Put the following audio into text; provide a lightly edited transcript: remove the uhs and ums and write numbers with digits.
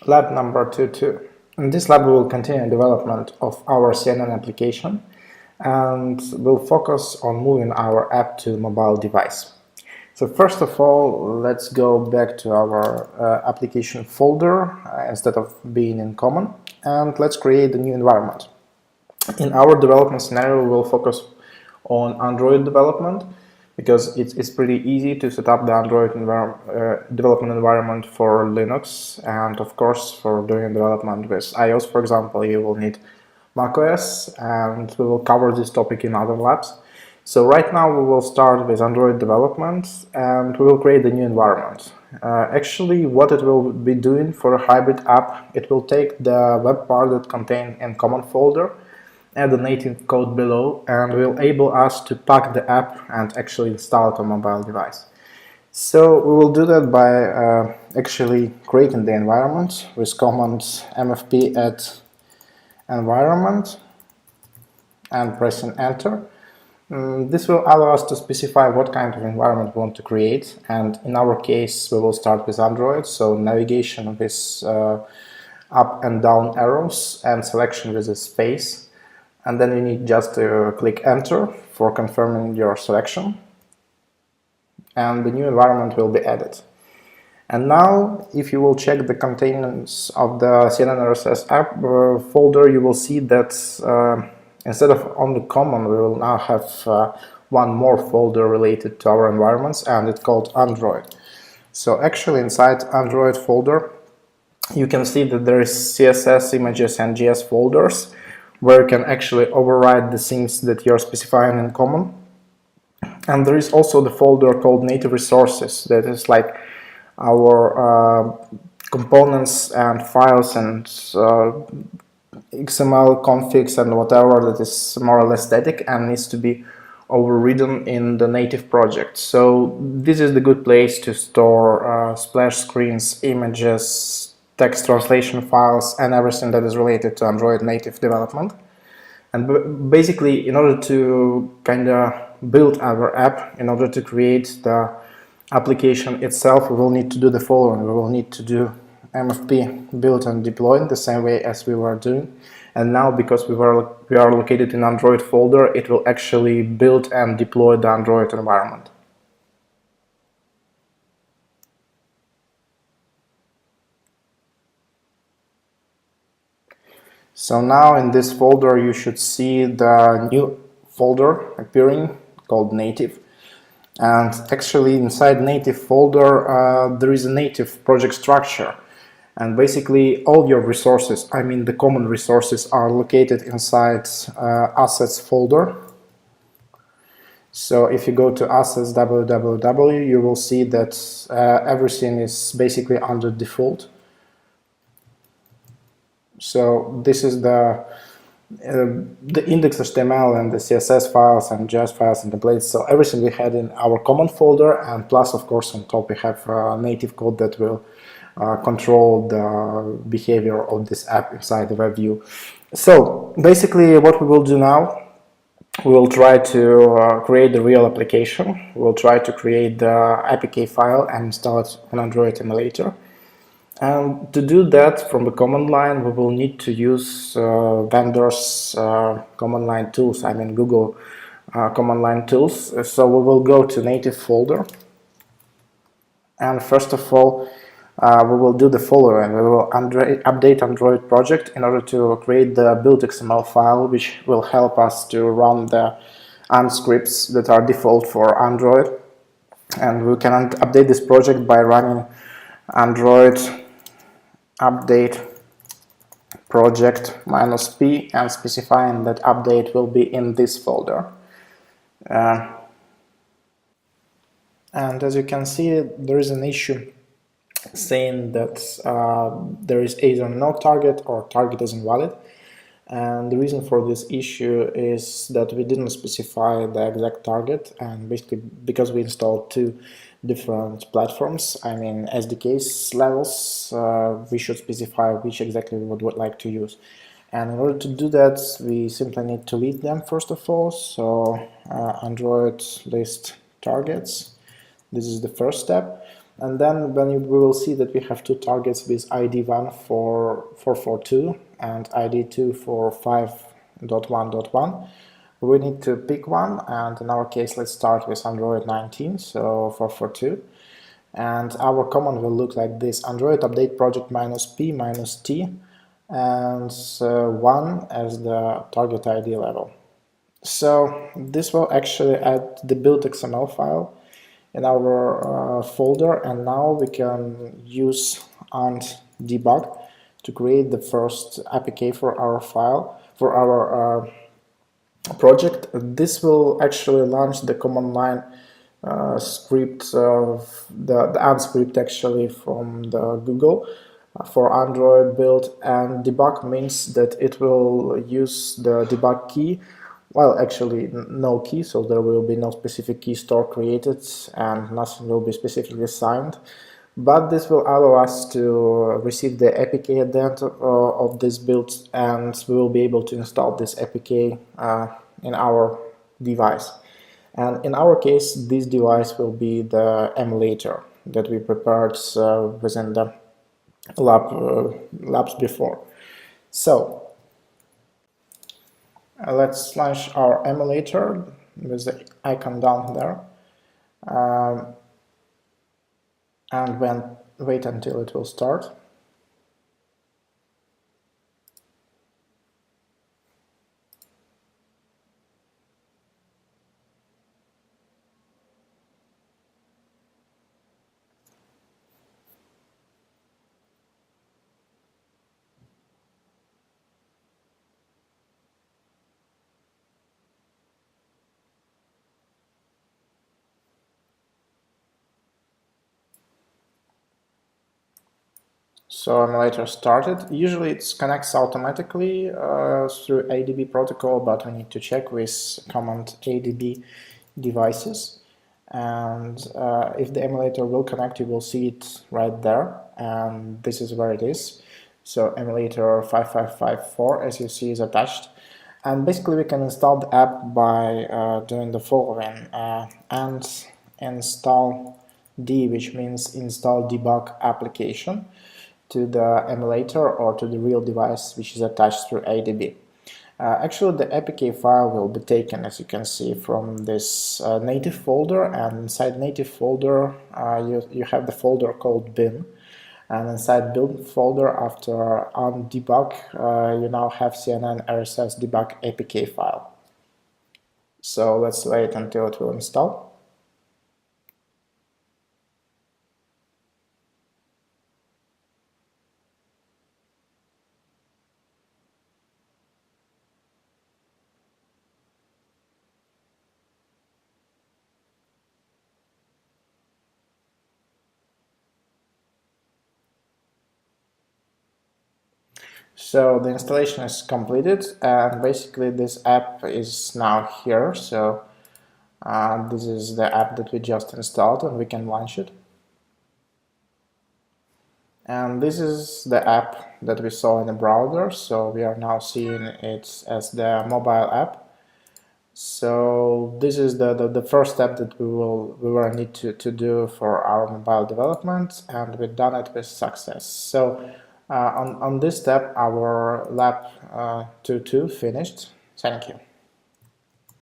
Lab number 22. In this lab we will continue development of our CNN application and we'll focus on moving our app to mobile device. So first of all, let's go back to our application folder instead of being in common, and let's create a new environment. In our development scenario, we will focus on Android development because it's pretty easy to set up the Android development environment for Linux, and of course for doing development with iOS, for example, you will need macOS, and we will cover this topic in other labs. So right now we will start with Android development and we will create a new environment. Actually, what it will be doing for a hybrid app, it will take the web part that contains in common folder, add the native code below, and will enable us to pack the app and actually install it on mobile device. So we will do that by actually creating the environment with command mfp.environment and pressing enter. This will allow us to specify what kind of environment we want to create, and in our case we will start with Android, so navigation with up and down arrows and selection with a space, and then you need just to click enter for confirming your selection, and the new environment will be added. And now if you will check the contents of the CNN RSS app folder, you will see that instead of only common, we will now have one more folder related to our environments, and it's called Android. So actually inside Android folder, you can see that there is CSS, images and JS folders where you can actually override the things that you're specifying in common. And there is also the folder called native resources, that is like our components and files and XML configs and whatever that is more or less static and needs to be overridden in the native project. So this is the good place to store splash screens, images, text translation files and everything that is related to Android native development. And basically, in order to kind of build our app, in order to create the application itself, we will need to do the following. We will need to do mfp build and deploy in the same way as we were doing, and now because we are located in Android folder, it will actually build and deploy the Android environment. So now in this folder you should see the new folder appearing called native, and actually inside native folder there is a native project structure. And basically all your resources, I mean the common resources, are located inside assets folder. So if you go to assets www, you will see that everything is basically under default. So this is the index.html and the CSS files and JS files and templates, so everything we had in our common folder, and plus of course on top we have native code that will control the behavior of this app inside the web view. So basically what we will do now, we will try to create the real application. We will try to create the APK file and install it on Android emulator. And to do that from the command line, we will need to use vendors command line tools, I mean Google command line tools. So we will go to native folder, and first of all we will do the following. We will update Android project in order to create the build XML file, which will help us to run the AND scripts that are default for Android. And we can update this project by running Android update project -p and specifying that update will be in this folder. And as you can see, there is an issue saying that there is either no target or target is invalid, and the reason for this issue is that we didn't specify the exact target, and basically because we installed two different platforms, I mean SDKs levels, we should specify which exactly we would like to use. And in order to do that, we simply need to list them first of all. So Android list targets, this is the first step. And then when we will see that we have two targets with ID1 for 442 and ID2 for 5.1.1, we need to pick one, and in our case let's start with Android 19, so 442. And our command will look like this: Android update project -p -t, and 1 as the target ID level. So this will actually add the build XML file in our folder, and now we can use ant debug to create the first APK for our file, for our project. This will actually launch the command line script of the ant script actually from the Google for Android build, and debug means that it will use the debug key. Well, actually no key, so there will be no specific key store created and nothing will be specifically assigned, but this will allow us to receive the APK at the end of this build, and we will be able to install this APK in our device. And in our case, this device will be the emulator that we prepared within the labs before. So let's launch our emulator with the icon down there, and wait until it will start. So emulator started. Usually it connects automatically through ADB protocol, but we need to check with command ADB devices. And if the emulator will connect, you will see it right there. And this is where it is. So emulator 5554, as you see, is attached. And basically we can install the app by doing the following: and install D, which means install debug application, to the emulator or to the real device which is attached through ADB. Actually, the APK file will be taken, as you can see, from this native folder, and inside native folder you have the folder called bin, and inside build folder, after on debug, you now have CNN RSS debug APK file. So let's wait until it will install. So the installation is completed, and basically this app is now here. So this is the app that we just installed, and we can launch it. And this is the app that we saw in the browser, so we are now seeing it as the mobile app. So this is the first step that we will need to do for our mobile development, and we've done it with success. So on this step, our lab 2.2 finished. Thank you.